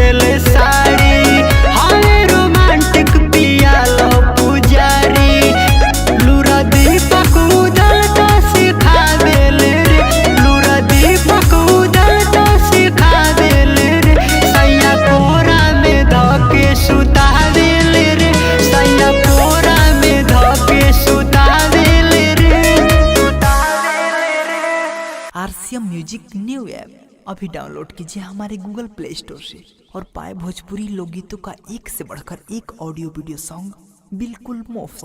देले साड़ी। हवे रोमांटिक पिया लो पुजारी, लूरा दीपक उदल तो सिखा देले रे, लूरा दीपक उदल तो सिखा देले रे। सैया कोरा में धके सुता देले रे, सैया कोरा में धके सुता देले रे। RCM म्यूजिक न्यू ऐप अभी डाउनलोड कीजिए हमारे गूगल प्ले स्टोर से और पाए भोजपुरी लोकगीतों का एक से बढ़कर एक ऑडियो वीडियो सॉन्ग बिल्कुल मुफ्त।